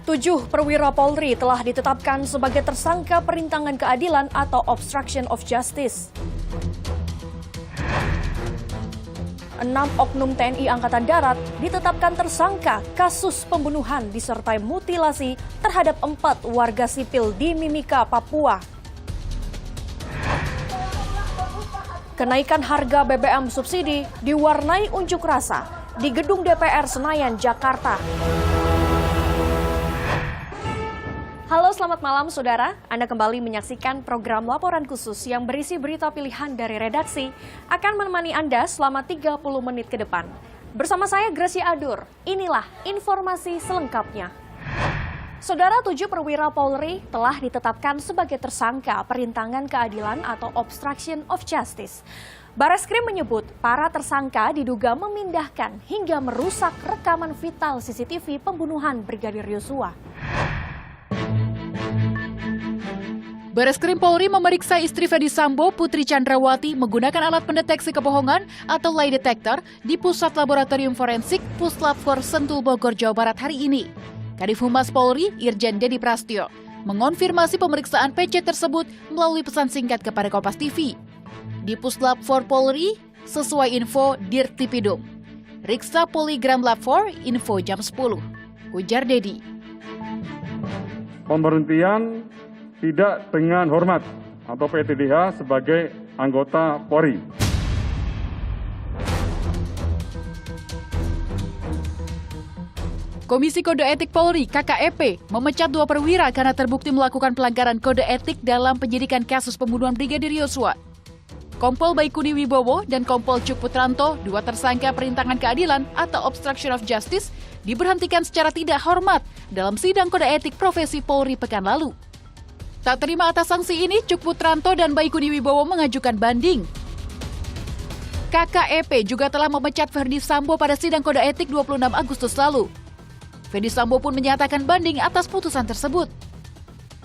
Tujuh perwira Polri telah ditetapkan sebagai tersangka perintangan keadilan atau obstruction of justice. 6 oknum TNI Angkatan Darat ditetapkan tersangka kasus pembunuhan disertai mutilasi terhadap 4 warga sipil di Mimika, Papua. Kenaikan harga BBM subsidi diwarnai unjuk rasa di gedung DPR Senayan, Jakarta. Halo, selamat malam saudara. Anda kembali menyaksikan program Laporan Khusus yang berisi berita pilihan dari redaksi akan menemani Anda selama 30 menit ke depan. Bersama saya Gracia Adur, inilah informasi selengkapnya. Saudara, 7 perwira Polri telah ditetapkan sebagai tersangka perintangan keadilan atau obstruction of justice. Bareskrim menyebut para tersangka diduga memindahkan hingga merusak rekaman vital CCTV pembunuhan Brigadir Yosua. Bareskrim Polri memeriksa istri Ferdy Sambo, Putri Chandrawati, menggunakan alat pendeteksi kebohongan atau lie detector di Pusat Laboratorium Forensik Puslap 4 Sentul, Bogor, Jawa Barat hari ini. Kadif Humas Polri, Irjen Dedi Prastyo, mengonfirmasi pemeriksaan PC tersebut melalui pesan singkat kepada Kompas TV. Di Puslap 4 Polri, sesuai info Dirtipidum. Riksa Poligram Lab 4, info jam 10. Ujar Dedi. Pemberhentian tidak dengan hormat atau PTDH sebagai anggota Polri. Komisi Kode Etik Polri (KKEP) memecat 2 perwira karena terbukti melakukan pelanggaran kode etik dalam penyidikan kasus pembunuhan Brigadir Yosua. Kompol Baikuni Wibowo dan Kompol Cuk Putranto, 2 tersangka perintangan keadilan atau obstruction of justice, diberhentikan secara tidak hormat dalam sidang kode etik profesi Polri pekan lalu. Tak terima atas sanksi ini, Cuk Putranto dan Baikuni Wibowo mengajukan banding. KKEP juga telah memecat Ferdy Sambo pada sidang kode etik 26 Agustus lalu. Ferdy Sambo pun menyatakan banding atas putusan tersebut.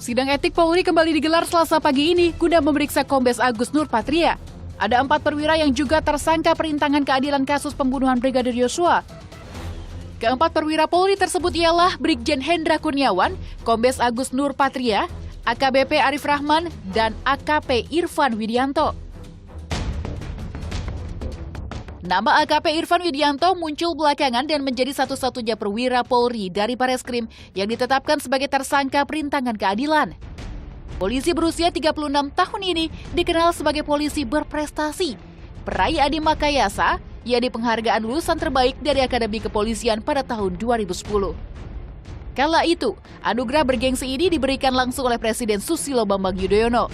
Sidang etik Polri kembali digelar Selasa pagi ini guna memeriksa Kombes Agus Nurpatria. Ada 4 perwira yang juga tersangka perintangan keadilan kasus pembunuhan Brigadir Yosua. Keempat perwira Polri tersebut ialah Brigjen Hendra Kurniawan, Kombes Agus Nurpatria, AKBP Arif Rahman, dan AKP Irfan Widianto. Nama AKP Irfan Widianto muncul belakangan dan menjadi satu-satunya perwira Polri dari Bareskrim yang ditetapkan sebagai tersangka perintangan keadilan. Polisi berusia 36 tahun ini dikenal sebagai polisi berprestasi. Peraih Adi Makayasa, yakni penghargaan lulusan terbaik dari Akademi Kepolisian pada tahun 2010. Kala itu, anugerah bergengsi ini diberikan langsung oleh Presiden Susilo Bambang Yudhoyono.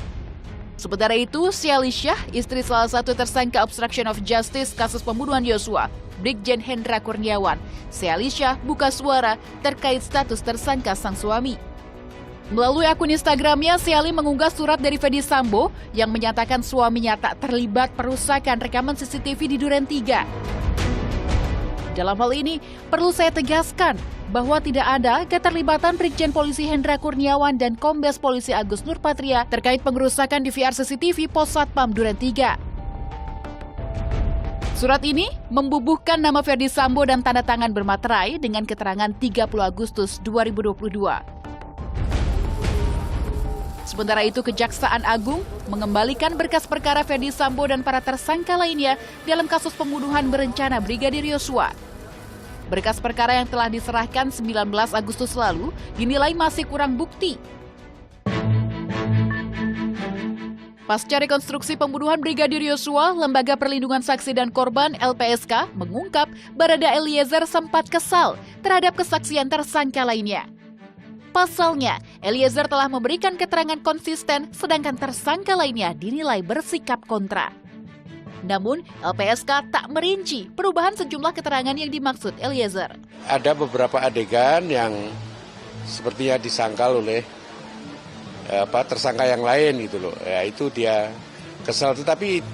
Sementara itu, Siali Syah, istri salah satu tersangka obstruction of justice kasus pembunuhan Yosua, Brigjen Hendra Kurniawan, Siali Syah buka suara terkait status tersangka sang suami. Melalui akun Instagramnya, Siali mengunggah surat dari Ferdy Sambo yang menyatakan suaminya tak terlibat perusakan rekaman CCTV di Duren 3. Dalam hal ini, perlu saya tegaskan bahwa tidak ada keterlibatan Brigjen Polisi Hendra Kurniawan dan Kombes Polisi Agus Nurpatria terkait pengerusakan DVR CCTV Pos Satpam Duren 3. Surat ini membubuhkan nama Ferdy Sambo dan tanda tangan bermaterai dengan keterangan 30 Agustus 2022. Sementara itu, Kejaksaan Agung mengembalikan berkas perkara Ferdy Sambo dan para tersangka lainnya dalam kasus pembunuhan berencana Brigadir Yosua. Berkas perkara yang telah diserahkan 19 Agustus lalu dinilai masih kurang bukti. Pasca rekonstruksi pembunuhan Brigadir Yosua, Lembaga Perlindungan Saksi dan Korban (LPSK) mengungkap Barada Eliezer sempat kesal terhadap kesaksian tersangka lainnya. Pasalnya, Eliezer telah memberikan keterangan konsisten sedangkan tersangka lainnya dinilai bersikap kontra. Namun, LPSK tak merinci perubahan sejumlah keterangan yang dimaksud Eliezer. Ada beberapa adegan yang sepertinya disangkal oleh tersangka yang lain gitu loh. Ya, itu dia kesal, tetapi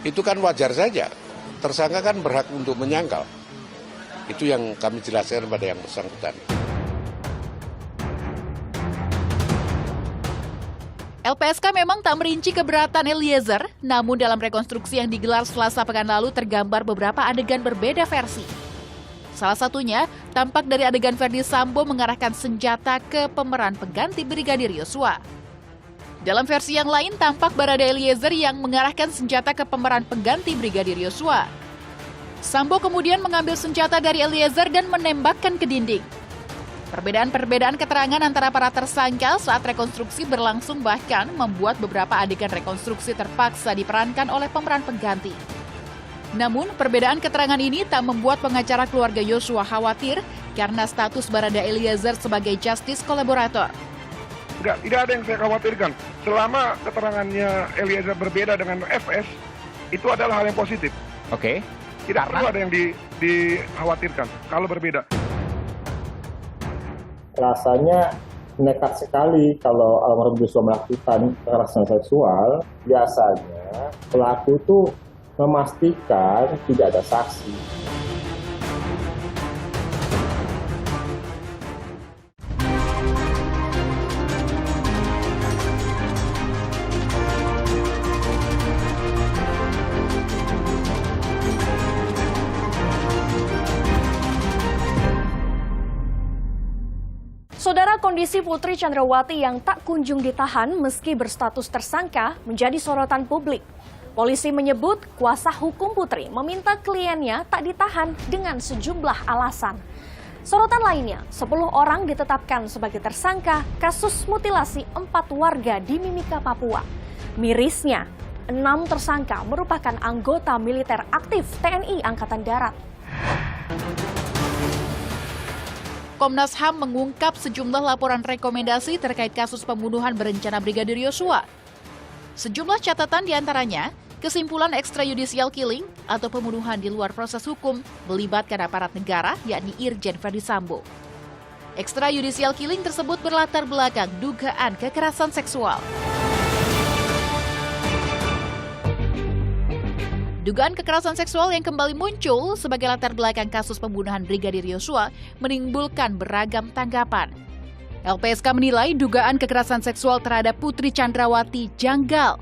itu kan wajar saja. Tersangka kan berhak untuk menyangkal. Itu yang kami jelaskan pada yang bersangkutan. LPSK memang tak merinci keberatan Eliezer, namun dalam rekonstruksi yang digelar Selasa pekan lalu tergambar beberapa adegan berbeda versi. Salah satunya tampak dari adegan Verdi Sambo mengarahkan senjata ke pemeran pengganti Brigadir Yosua. Dalam versi yang lain tampak Barada Eliezer yang mengarahkan senjata ke pemeran pengganti Brigadir Yosua. Sambo kemudian mengambil senjata dari Eliezer dan menembakkan ke dinding. Perbedaan keterangan antara para tersangka saat rekonstruksi berlangsung bahkan membuat beberapa adegan rekonstruksi terpaksa diperankan oleh pemeran pengganti. Namun, perbedaan keterangan ini tak membuat pengacara keluarga Yosua khawatir karena status Barada Eliezer sebagai justice kolaborator. Tidak ada yang saya khawatirkan. Selama keterangannya Eliezer berbeda dengan FS, itu adalah hal yang positif. Oke. Tidak perlu ada yang dikhawatirkan kalau berbeda. Rasanya nekat sekali kalau almarhum Yosua melakukan kekerasan seksual. Biasanya pelaku itu memastikan tidak ada saksi. Saudara, kondisi Putri Chandrawati yang tak kunjung ditahan meski berstatus tersangka menjadi sorotan publik. Polisi menyebut kuasa hukum Putri meminta kliennya tak ditahan dengan sejumlah alasan. Sorotan lainnya, 10 orang ditetapkan sebagai tersangka kasus mutilasi 4 warga di Mimika, Papua. Mirisnya, 6 tersangka merupakan anggota militer aktif TNI Angkatan Darat. Komnas HAM mengungkap sejumlah laporan rekomendasi terkait kasus pembunuhan berencana Brigadir Yosua. Sejumlah catatan diantaranya, kesimpulan extrajudicial killing atau pembunuhan di luar proses hukum melibatkan aparat negara, yakni Irjen Verdi Sambo. Extrajudicial killing tersebut berlatar belakang dugaan kekerasan seksual. Dugaan kekerasan seksual yang kembali muncul sebagai latar belakang kasus pembunuhan Brigadir Yosua menimbulkan beragam tanggapan. LPSK menilai dugaan kekerasan seksual terhadap Putri Chandrawati janggal.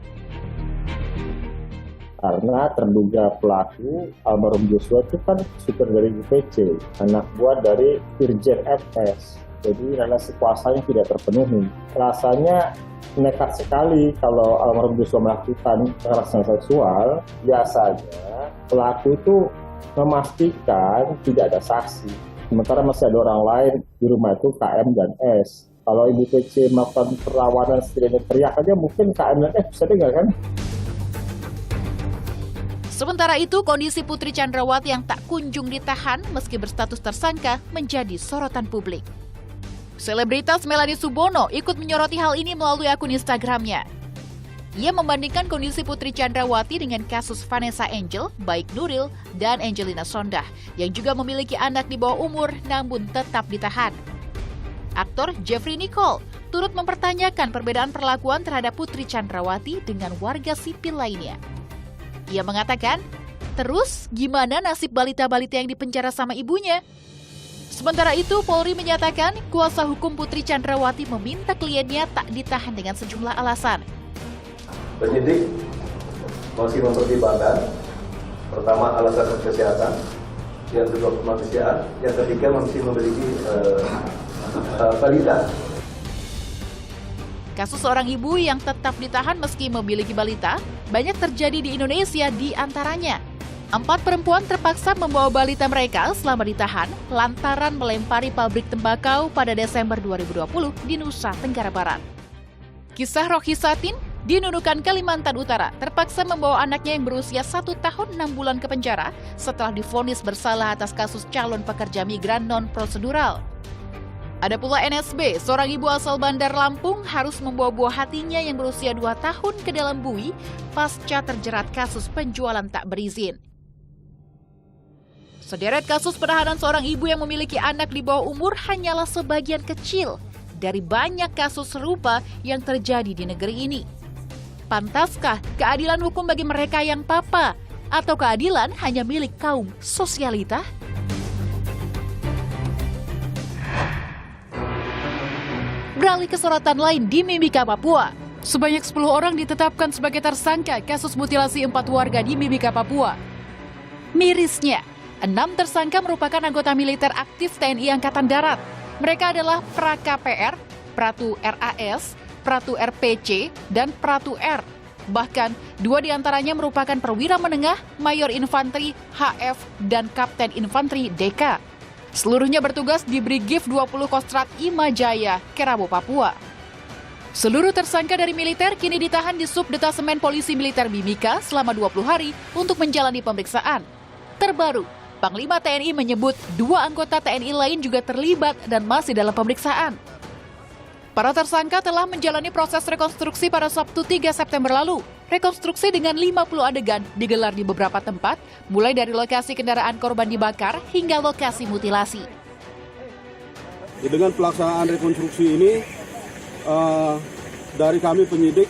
Karena terduga pelaku almarhum Yosua itu kan supir dari IPC, anak buah dari Irjen FS. Jadi relasi kuasanya tidak terpenuhi. Rasanya nekat sekali kalau almarhum Yosua melakukan kekerasan seksual. Biasanya pelaku itu memastikan tidak ada saksi. Sementara masih ada orang lain di rumah itu KM dan S. Kalau IPC melakukan perlawanan setidaknya teriak aja mungkin KM dan S bisa dengar kan? Sementara itu, kondisi Putri Chandrawati yang tak kunjung ditahan meski berstatus tersangka menjadi sorotan publik. Selebritas Melanie Subono ikut menyoroti hal ini melalui akun Instagramnya. Ia membandingkan kondisi Putri Chandrawati dengan kasus Vanessa Angel, Baik Nuril, dan Angelina Sondah yang juga memiliki anak di bawah umur namun tetap ditahan. Aktor Jeffrey Nicole turut mempertanyakan perbedaan perlakuan terhadap Putri Chandrawati dengan warga sipil lainnya. Ia mengatakan, terus gimana nasib balita-balita yang dipenjara sama ibunya? Sementara itu, Polri menyatakan kuasa hukum Putri Chandrawati meminta kliennya tak ditahan dengan sejumlah alasan. Penyidik masih mempertimbangkan, pertama alasan kesehatan, yang kedua kemanusiaan, yang ketiga masih memiliki balita. Kasus seorang ibu yang tetap ditahan meski memiliki balita banyak terjadi di Indonesia, di antaranya 4 perempuan terpaksa membawa balita mereka selama ditahan lantaran melempari pabrik tembakau pada Desember 2020 di Nusa Tenggara Barat. Kisah Rohki Satin di Nunukan, Kalimantan Utara terpaksa membawa anaknya yang berusia 1 tahun 6 bulan ke penjara setelah divonis bersalah atas kasus calon pekerja migran non-prosedural. Ada pula NSB, seorang ibu asal Bandar Lampung harus membawa buah hatinya yang berusia 2 tahun ke dalam bui pasca terjerat kasus penjualan tak berizin. Sederet kasus penahanan seorang ibu yang memiliki anak di bawah umur hanyalah sebagian kecil dari banyak kasus serupa yang terjadi di negeri ini. Pantaskah keadilan hukum bagi mereka yang papa? Atau keadilan hanya milik kaum sosialita? Beralih ke sorotan lain di Mimika, Papua. Sebanyak 10 orang ditetapkan sebagai tersangka kasus mutilasi 4 warga di Mimika, Papua. Mirisnya, 6 tersangka merupakan anggota militer aktif TNI Angkatan Darat. Mereka adalah Pra-KPR, Pratu RAS, Pratu RPC, dan Pratu R. Bahkan, 2 diantaranya merupakan perwira menengah, Mayor Infanteri HF, dan Kapten Infanteri DK. Seluruhnya bertugas di Brigif 20 Kostrat Imajaya, Kerabo, Papua. Seluruh tersangka dari militer kini ditahan di Subdetasemen Polisi Militer Mimika selama 20 hari untuk menjalani pemeriksaan. Terbaru, Panglima TNI menyebut 2 anggota TNI lain juga terlibat dan masih dalam pemeriksaan. Para tersangka telah menjalani proses rekonstruksi pada Sabtu 3 September lalu. Rekonstruksi dengan 50 adegan digelar di beberapa tempat, mulai dari lokasi kendaraan korban dibakar hingga lokasi mutilasi. Dengan pelaksanaan rekonstruksi ini, dari kami penyidik,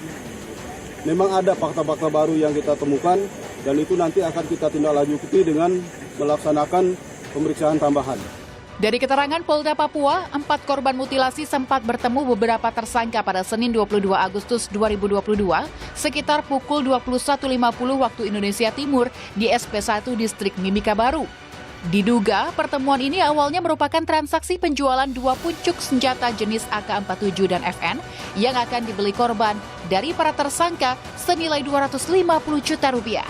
memang ada fakta-fakta baru yang kita temukan, dan itu nanti akan kita tindaklanjuti dengan melaksanakan pemeriksaan tambahan. Dari keterangan Polda Papua, 4 korban mutilasi sempat bertemu beberapa tersangka pada Senin 22 Agustus 2022 sekitar pukul 21.50 waktu Indonesia Timur di SP1 Distrik Mimika Baru. Diduga pertemuan ini awalnya merupakan transaksi penjualan 2 pucuk senjata jenis AK-47 dan FN yang akan dibeli korban dari para tersangka senilai 250 juta rupiah.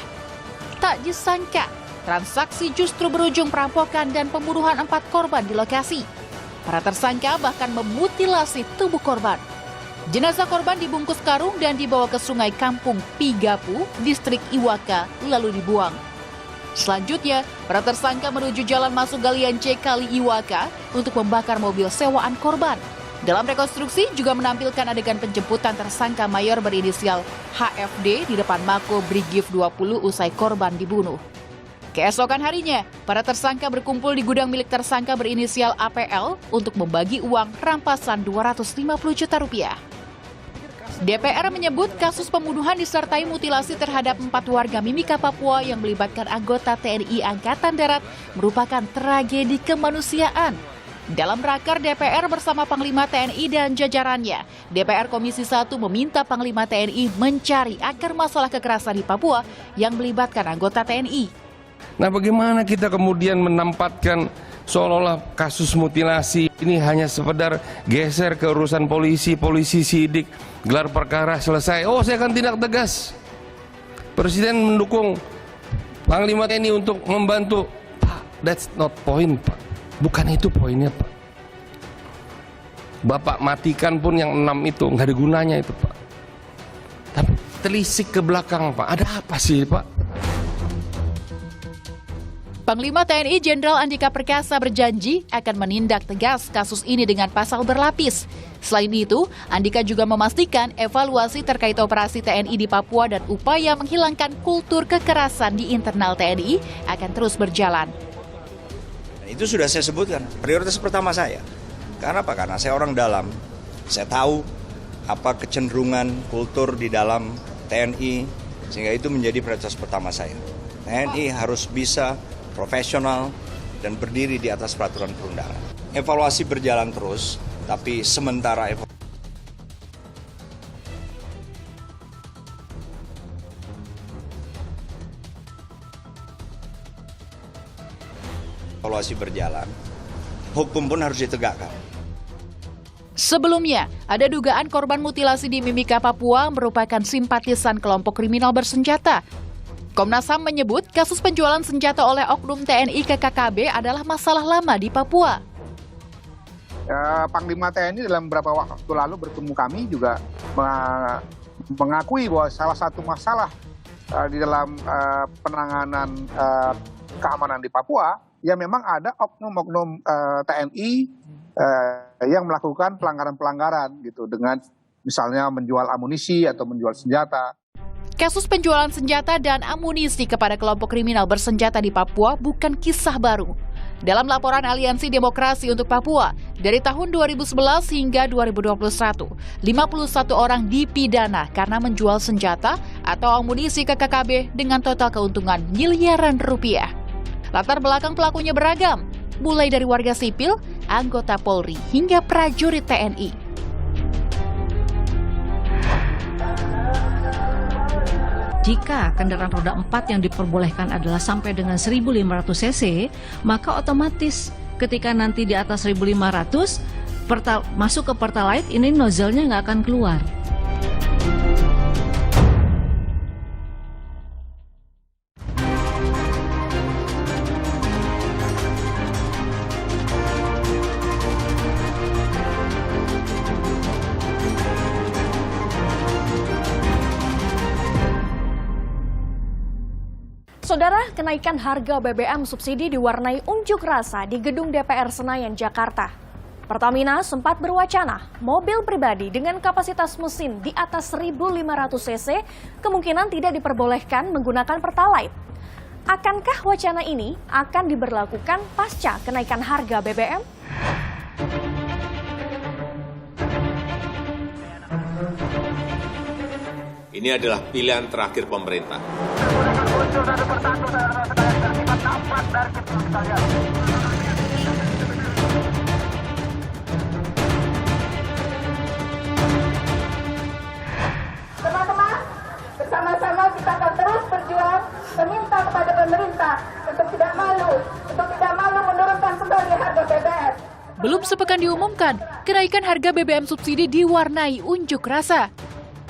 Tak disangka, transaksi justru berujung perampokan dan pembunuhan 4 korban di lokasi. Para tersangka bahkan memutilasi tubuh korban. Jenazah korban dibungkus karung dan dibawa ke sungai Kampung Pigapu, Distrik Iwaka, lalu dibuang. Selanjutnya, para tersangka menuju jalan masuk galian C Kali Iwaka untuk membakar mobil sewaan korban. Dalam rekonstruksi juga menampilkan adegan penjemputan tersangka Mayor berinisial HFD di depan Mako Brigif 20 usai korban dibunuh. Keesokan harinya, para tersangka berkumpul di gudang milik tersangka berinisial APL untuk membagi uang rampasan 250 juta rupiah. DPR menyebut kasus pembunuhan disertai mutilasi terhadap 4 warga Mimika Papua yang melibatkan anggota TNI Angkatan Darat merupakan tragedi kemanusiaan. Dalam rakar DPR bersama Panglima TNI dan jajarannya, DPR Komisi 1 meminta Panglima TNI mencari akar masalah kekerasan di Papua yang melibatkan anggota TNI. Nah, bagaimana kita kemudian menempatkan seolah-olah kasus mutilasi ini hanya sekedar geser ke urusan polisi sidik, gelar perkara selesai. Oh, saya akan tindak tegas. Presiden mendukung Panglima TNI untuk membantu. Pak, that's not point, Pak. Bukan itu poinnya, Pak. Bapak matikan pun yang 6 itu, nggak ada gunanya itu, Pak. Tapi telisik ke belakang, Pak. Ada apa sih, Pak? Panglima TNI Jenderal Andika Perkasa berjanji akan menindak tegas kasus ini dengan pasal berlapis. Selain itu, Andika juga memastikan evaluasi terkait operasi TNI di Papua dan upaya menghilangkan kultur kekerasan di internal TNI akan terus berjalan. Itu sudah saya sebutkan, prioritas pertama saya. Karena apa? Karena saya orang dalam. Saya tahu apa kecenderungan kultur di dalam TNI, sehingga itu menjadi prioritas pertama saya. TNI harus bisa profesional dan berdiri di atas peraturan perundangan. Evaluasi berjalan terus, tapi sementara evaluasi berjalan, hukum pun harus ditegakkan. Sebelumnya, ada dugaan korban mutilasi di Mimika, Papua merupakan simpatisan kelompok kriminal bersenjata. Komnas HAM menyebut kasus penjualan senjata oleh oknum TNI ke KKB adalah masalah lama di Papua. Panglima TNI dalam beberapa waktu lalu bertemu kami juga mengakui bahwa salah satu masalah di dalam penanganan keamanan di Papua, ya memang ada oknum-oknum TNI yang melakukan pelanggaran-pelanggaran gitu dengan misalnya menjual amunisi atau menjual senjata. Kasus penjualan senjata dan amunisi kepada kelompok kriminal bersenjata di Papua bukan kisah baru. Dalam laporan Aliansi Demokrasi untuk Papua, dari tahun 2011 hingga 2021, 51 orang dipidana karena menjual senjata atau amunisi ke KKB dengan total keuntungan miliaran rupiah. Latar belakang pelakunya beragam, mulai dari warga sipil, anggota Polri, hingga prajurit TNI. Jika kendaraan roda 4 yang diperbolehkan adalah sampai dengan 1.500 cc, maka otomatis ketika nanti di atas 1.500 masuk ke Pertalite, ini nozzle-nya nggak akan keluar. Saudara, kenaikan harga BBM subsidi diwarnai unjuk rasa di gedung DPR Senayan, Jakarta. Pertamina sempat berwacana mobil pribadi dengan kapasitas mesin di atas 1.500 cc kemungkinan tidak diperbolehkan menggunakan Pertalite. Akankah wacana ini akan diberlakukan pasca kenaikan harga BBM? Ini adalah pilihan terakhir pemerintah. Teman-teman, bersama-sama kita akan terus berjuang meminta kepada pemerintah untuk tidak malu menurunkan kembali harga BBM. Belum sepekan diumumkan, kenaikan harga BBM subsidi diwarnai unjuk rasa.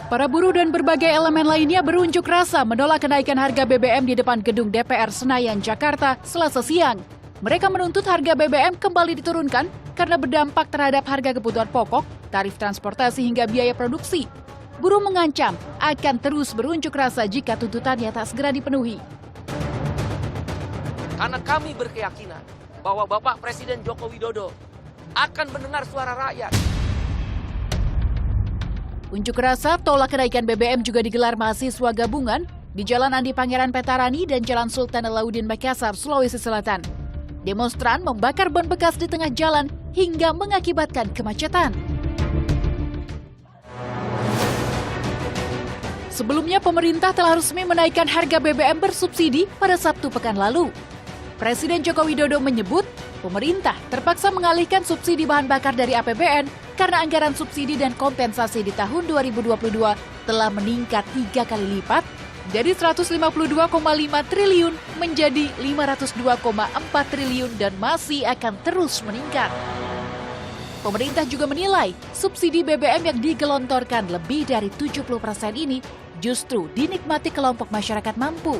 Para buruh dan berbagai elemen lainnya berunjuk rasa menolak kenaikan harga BBM di depan gedung DPR Senayan, Jakarta, Selasa siang. Mereka menuntut harga BBM kembali diturunkan karena berdampak terhadap harga kebutuhan pokok, tarif transportasi hingga biaya produksi. Buruh mengancam akan terus berunjuk rasa jika tuntutannya tak segera dipenuhi. Karena kami berkeyakinan bahwa Bapak Presiden Joko Widodo akan mendengar suara rakyat. Unjuk rasa tolak kenaikan BBM juga digelar mahasiswa gabungan di Jalan Andi Pangeran Petarani dan Jalan Sultan Alauddin Makassar, Sulawesi Selatan. Demonstran membakar ban bekas di tengah jalan hingga mengakibatkan kemacetan. Sebelumnya pemerintah telah resmi menaikkan harga BBM bersubsidi pada Sabtu pekan lalu. Presiden Joko Widodo menyebut pemerintah terpaksa mengalihkan subsidi bahan bakar dari APBN karena anggaran subsidi dan kompensasi di tahun 2022 telah meningkat 3 kali lipat dari 152,5 triliun menjadi 502,4 triliun dan masih akan terus meningkat. Pemerintah juga menilai subsidi BBM yang digelontorkan lebih dari 70% ini justru dinikmati kelompok masyarakat mampu.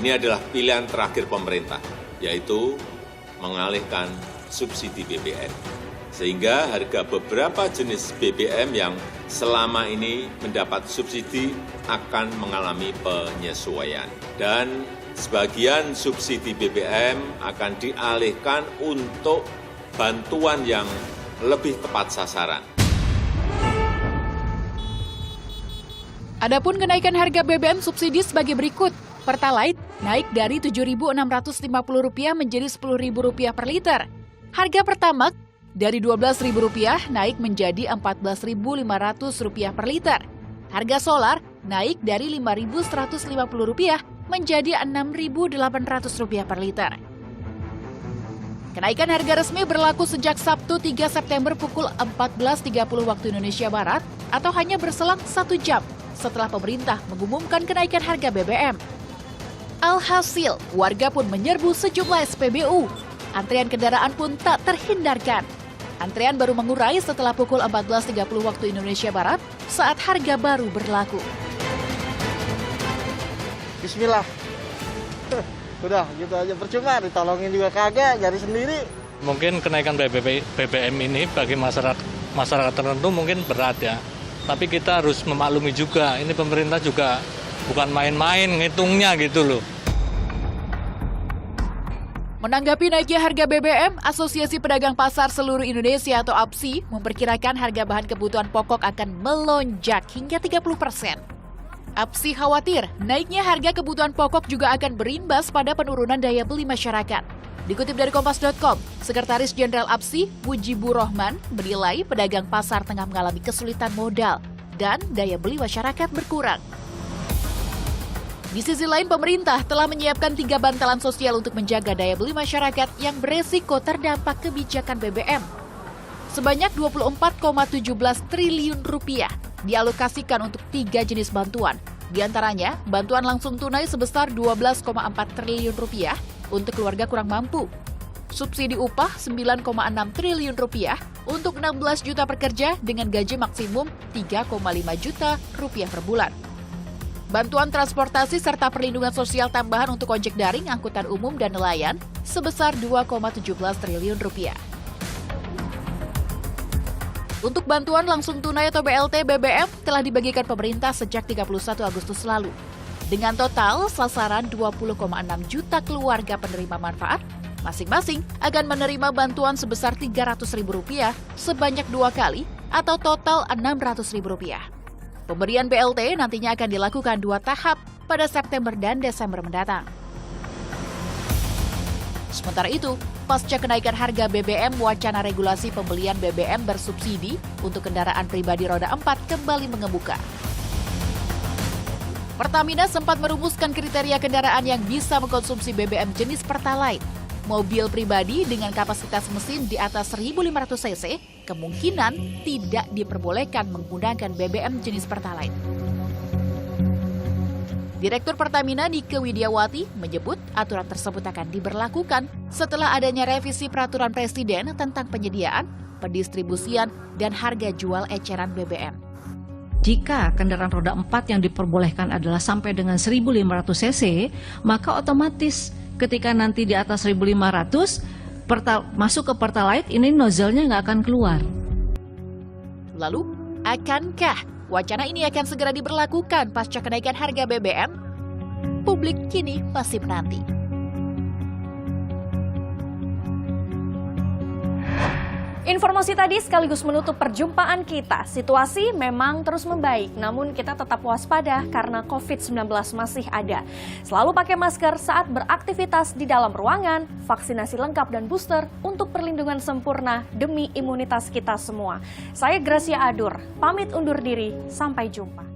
Ini adalah pilihan terakhir pemerintah, yaitu mengalihkan subsidi BBM. Sehingga harga beberapa jenis BBM yang selama ini mendapat subsidi akan mengalami penyesuaian. Dan sebagian subsidi BBM akan dialihkan untuk bantuan yang lebih tepat sasaran. Adapun kenaikan harga BBM subsidi sebagai berikut. Pertalite naik dari Rp7.650 menjadi Rp10.000 per liter. Harga Pertamax dari Rp12.000 naik menjadi Rp14.500 per liter. Harga solar naik dari Rp5.150 menjadi Rp6.800 per liter. Kenaikan harga resmi berlaku sejak Sabtu 3 September pukul 14.30 waktu Indonesia Barat atau hanya berselang 1 jam setelah pemerintah mengumumkan kenaikan harga BBM. Alhasil, warga pun menyerbu sejumlah SPBU. Antrian kendaraan pun tak terhindarkan. Antrean baru mengurai setelah pukul 14.30 waktu Indonesia Barat saat harga baru berlaku. Bismillah. Udah gitu aja, percuma ditolongin juga kagak, jadi sendiri. Mungkin kenaikan BBM ini bagi masyarakat tertentu mungkin berat ya. Tapi kita harus memaklumi juga, ini pemerintah juga bukan main-main ngitungnya gitu loh. Menanggapi naiknya harga BBM, Asosiasi Pedagang Pasar Seluruh Indonesia atau APSI memperkirakan harga bahan kebutuhan pokok akan melonjak hingga 30%. APSI khawatir naiknya harga kebutuhan pokok juga akan berimbas pada penurunan daya beli masyarakat. Dikutip dari Kompas.com, Sekretaris Jenderal APSI, Mujibur Rahman, menilai pedagang pasar tengah mengalami kesulitan modal dan daya beli masyarakat berkurang. Di sisi lain, pemerintah telah menyiapkan 3 bantalan sosial untuk menjaga daya beli masyarakat yang beresiko terdampak kebijakan BBM. Sebanyak Rp24,17 triliun dialokasikan untuk 3 jenis bantuan. Di antaranya, bantuan langsung tunai sebesar Rp12,4 triliun untuk keluarga kurang mampu. Subsidi upah Rp9,6 triliun untuk 16 juta pekerja dengan gaji maksimum Rp3,5 juta per bulan. Bantuan transportasi serta perlindungan sosial tambahan untuk ojek daring, angkutan umum, dan nelayan sebesar Rp2,17 triliun. Untuk bantuan langsung tunai atau BLT BBM telah dibagikan pemerintah sejak 31 Agustus lalu. Dengan total sasaran 20,6 juta keluarga penerima manfaat, masing-masing akan menerima bantuan sebesar Rp300.000 sebanyak 2 kali atau total Rp600.000. Pemberian BLT nantinya akan dilakukan 2 tahap pada September dan Desember mendatang. Sementara itu, pasca kenaikan harga BBM, wacana regulasi pembelian BBM bersubsidi untuk kendaraan pribadi roda 4 kembali mengemuka. Pertamina sempat merumuskan kriteria kendaraan yang bisa mengkonsumsi BBM jenis Pertalite. Mobil pribadi dengan kapasitas mesin di atas 1.500 cc kemungkinan tidak diperbolehkan menggunakan BBM jenis Pertalite. Direktur Pertamina Nike Widiawati menyebut aturan tersebut akan diberlakukan setelah adanya revisi peraturan Presiden tentang penyediaan, pendistribusian, dan harga jual eceran BBM. Jika kendaraan roda 4 yang diperbolehkan adalah sampai dengan 1.500 cc, maka otomatis ketika nanti di atas 1.500 masuk ke Pertalite, ini nozzle-nya nggak akan keluar. Lalu, akankah wacana ini akan segera diberlakukan pasca kenaikan harga BBM? Publik kini masih menanti. Informasi tadi sekaligus menutup perjumpaan kita. Situasi memang terus membaik, namun kita tetap waspada karena COVID-19 masih ada. Selalu pakai masker saat beraktivitas di dalam ruangan, vaksinasi lengkap dan booster untuk perlindungan sempurna demi imunitas kita semua. Saya Gracia Adur, pamit undur diri, sampai jumpa.